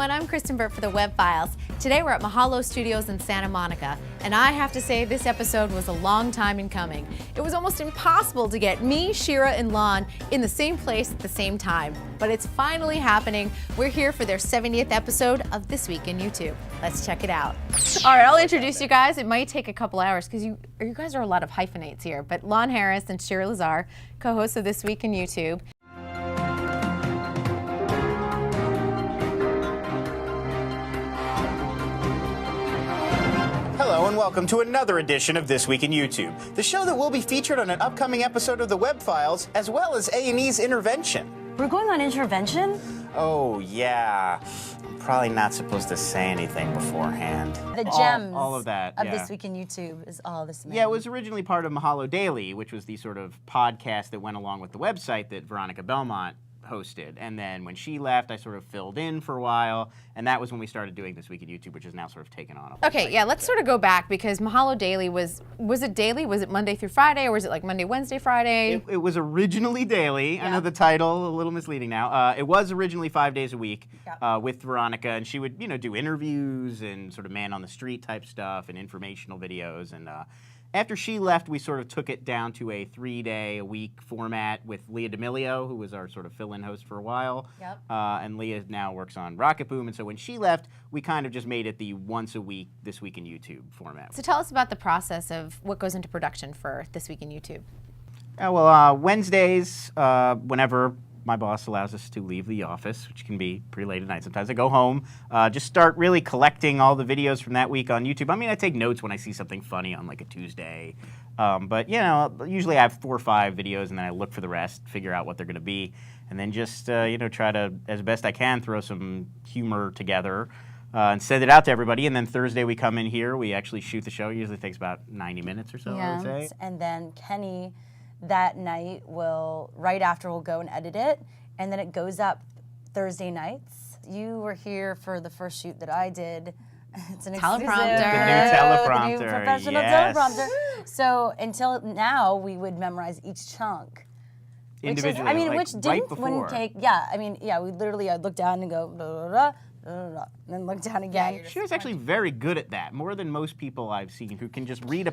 everyone, I'm Kristyn Burtt for the Web.Files. Today we're at Mahalo Studios in Santa Monica, and I have to say this episode was a long time in coming. It was almost impossible to get me, Shira, and Lon in the same place at the same time, but it's finally happening. We're here for their 70th episode of This Week in YouTube. Let's check it out. All right, I'll introduce you guys. It might take a couple hours because you guys are a lot of hyphenates here, but Lon Harris and Shira Lazar, co-hosts of This Week in YouTube. Hello and welcome to another edition of This Week in YouTube, the show that will be featured on an upcoming episode of the Web.Files, as well as A&E's Intervention. We're going on intervention? Oh, yeah. I'm probably not supposed to say anything beforehand. The gems all of that, of yeah. This Week in YouTube is all this man. Yeah, it was originally part of Mahalo Daily, which was the sort of podcast that went along with the website that Veronica Belmont hosted. And then when she left, I sort of filled in for a while, and that was when we started doing This Week in YouTube, which is now sort of taken on. Okay, yeah, let's sort of go back because Mahalo Daily was it daily? Was it Monday through Friday, or was it like Monday, Wednesday, Friday? It was originally daily. Yeah. I know the title, a little misleading now. It was originally 5 days a week Yeah. with Veronica, and she would, do interviews and sort of man on the street type stuff and informational videos. And after she left, we sort of took it down to a 3-day-a-week format with Leah D'Amelio, who was our sort of fill-in host for a while. Yep. And Leah now works on Rocket Boom, and so when she left, we kind of just made it the once-a-week This Week in YouTube format. So tell us about the process of what goes into production for This Week in YouTube. Wednesdays, whenever my boss allows us to leave the office, which can be pretty late at night sometimes, I go home, just start really collecting all the videos from that week on YouTube. I mean, I take notes when I see something funny on like a Tuesday, but usually I have 4 or 5 videos, and then I look for the rest, figure out what they're going to be, and then just try to, as best I can, throw some humor together and send it out to everybody. And then Thursday we come in here, we actually shoot the show. It usually takes about 90 minutes or so, I would say. And then Kenny that night right after we'll go and edit it, and then it goes up Thursday nights. You were here for the first shoot that I did. It's an Teleprompter. The new Teleprompter, professional yes. teleprompter. So until now, we would memorize each chunk. Individually, Which wouldn't take, we literally, I'd look down and go, blah, blah, blah, blah, blah, and then look down again. Shira's actually very good at that, more than most people I've seen who can just read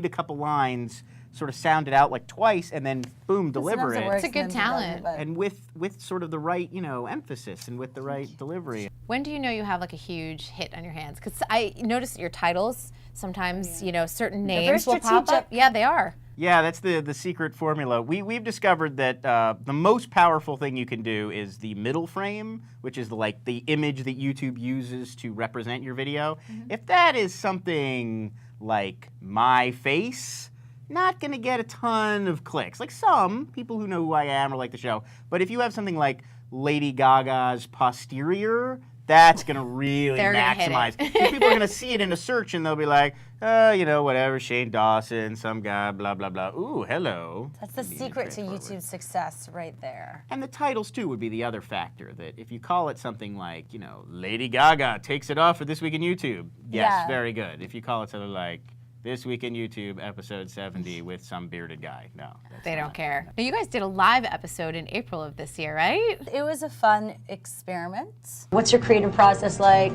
a couple lines, sort of sound it out like twice, and then boom, deliver it. It's a good talent. And with sort of the right, emphasis and with the right delivery. When do you know you have like a huge hit on your hands? Because I noticed your titles, sometimes, certain names will pop up. Yeah, they are. Yeah, that's the secret formula. We've discovered that the most powerful thing you can do is the middle frame, which is the image that YouTube uses to represent your video. Mm-hmm. If that is something like my face, not going to get a ton of clicks. Like some people who know who I am or like the show. But if you have something like Lady Gaga's posterior, that's going to really maximize. People are going to see it in a search, and they'll be like, whatever, Shane Dawson, some guy, blah, blah, blah. Ooh, hello. That's the secret to YouTube's success right there. And the titles, too, would be the other factor, that if you call it something like, Lady Gaga takes it off for This Week in YouTube, yes, very good. If you call it something like This Week in YouTube, episode 70 with some bearded guy. No. They don't care. Now, you guys did a live episode in April of this year, right? It was a fun experiment. What's your creative process like?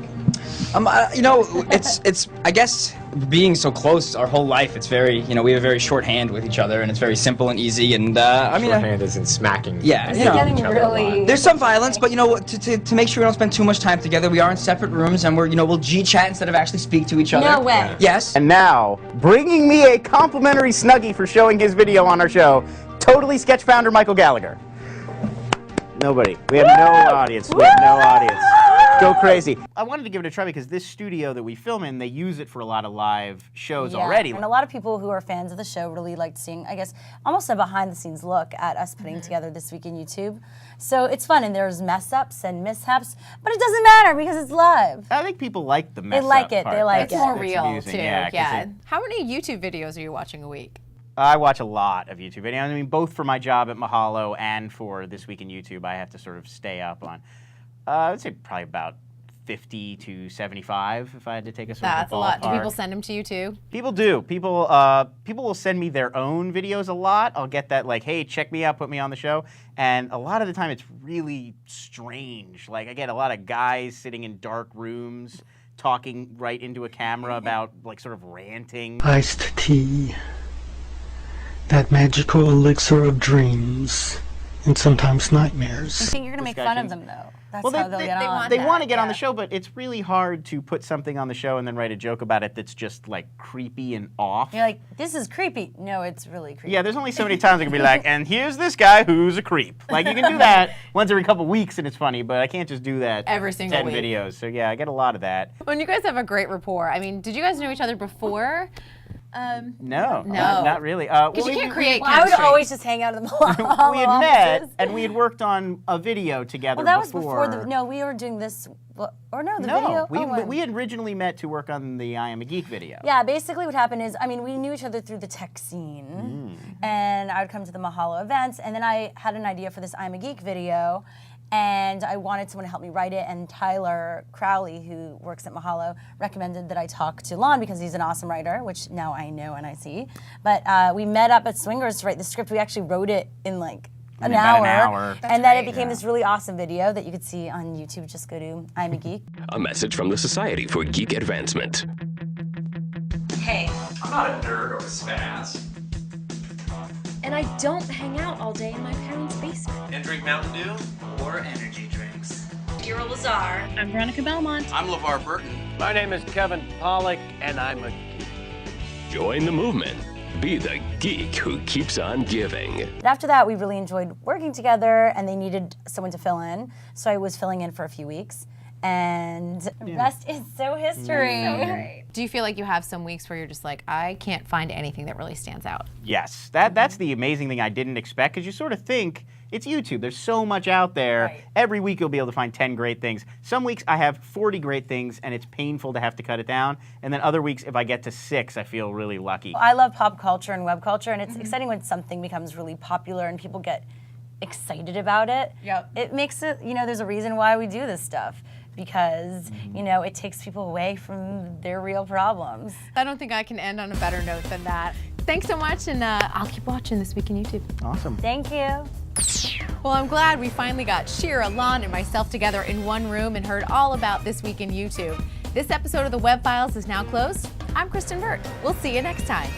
It's I guess being so close our whole life, it's very, we have a very shorthand with each other, and it's very simple and easy, and shorthand isn't smacking. Yeah, it's getting really. There's some violence, but to make sure we don't spend too much time together, we are in separate rooms, and we'll G-chat instead of actually speak to each other. No way. Yes. And now, bringing me a complimentary Snuggie for showing his video on our show, Totally Sketch founder Michael Gallagher. Nobody. We have no audience. We have no audience. Go crazy. I wanted to give it a try because this studio that we film in, they use it for a lot of live shows already. And a lot of people who are fans of the show really liked seeing, I guess, almost a behind-the-scenes look at us putting together This Week in YouTube. So it's fun, and there's mess-ups and mishaps, but it doesn't matter because it's live. I think people like the mess-up They like it. part. They like it's it. more real, amusing. too. Yeah. How many YouTube videos are you watching a week? I watch a lot of YouTube videos. I mean, both for my job at Mahalo and for This Week in YouTube, I have to sort of stay up on, I would say probably about 50 to 75 if I had to take a sort That's of a lot. Do ballpark. people send them to you too? People do. People will send me their own videos a lot. I'll get that like, hey, check me out, put me on the show. And a lot of the time it's really strange. Like I get a lot of guys sitting in dark rooms talking right into a camera about like sort of ranting. Iced tea, that magical elixir of dreams, and sometimes nightmares. You think you're gonna make fun of them though? That's how they'll get on. They want to get on the show, but it's really hard to put something on the show and then write a joke about it that's just like creepy and off. You're like, this is creepy. No, it's really creepy. Yeah, there's only so many times I can be like, and here's this guy who's a creep. Like, you can do that once every couple weeks and it's funny, but I can't just do that Every single 10 week. videos. So yeah, I get a lot of that. When you guys have a great rapport. I mean, did you guys know each other before? No, No. not really. Because you can't create Well, I would chemistry. always just hang out in the mall. we had met and we had worked on a video together Well, that was before the. No, we were doing this. Or no, the video. we had originally met to work on the I Am a Geek video. Yeah, basically what happened is, I mean, we knew each other through the tech scene, and I would come to the Mahalo events, and then I had an idea for this I'm a Geek video, and I wanted someone to help me write it, and Tyler Crowley, who works at Mahalo, recommended that I talk to Lon because he's an awesome writer, which now I know and I see. But we met up at Swingers to write the script. We actually wrote it in like an hour. And then it became this really awesome video that you could see on YouTube. Just go to I'm a Geek. A message from the Society for Geek Advancement. Hey. I'm not a nerd or a spaz. And I don't hang out all day in my parents' basement. And drink Mountain Dew or energy drinks. You're Lazar. I'm Veronica Belmont. I'm LeVar Burton. My name is Kevin Pollak, and I'm a geek. Join the movement. Be the geek who keeps on giving. But after that, we really enjoyed working together, and they needed someone to fill in. So I was filling in for a few weeks. And the rest is so history. Do you feel like you have some weeks where you're just like, I can't find anything that really stands out? Yes, that's the amazing thing I didn't expect, because you sort of think it's YouTube. There's so much out there. Right. Every week you'll be able to find 10 great things. Some weeks I have 40 great things and it's painful to have to cut it down. And then other weeks if I get to 6, I feel really lucky. I love pop culture and web culture, and it's exciting when something becomes really popular and people get excited about it. Yep. It makes it, there's a reason why we do this stuff. Because, it takes people away from their real problems. I don't think I can end on a better note than that. Thanks so much, and I'll keep watching This Week in YouTube. Awesome. Thank you. Well, I'm glad we finally got Shira, Lon, and myself together in one room and heard all about This Week in YouTube. This episode of the Web Files is now closed. I'm Kristyn Burtt. We'll see you next time.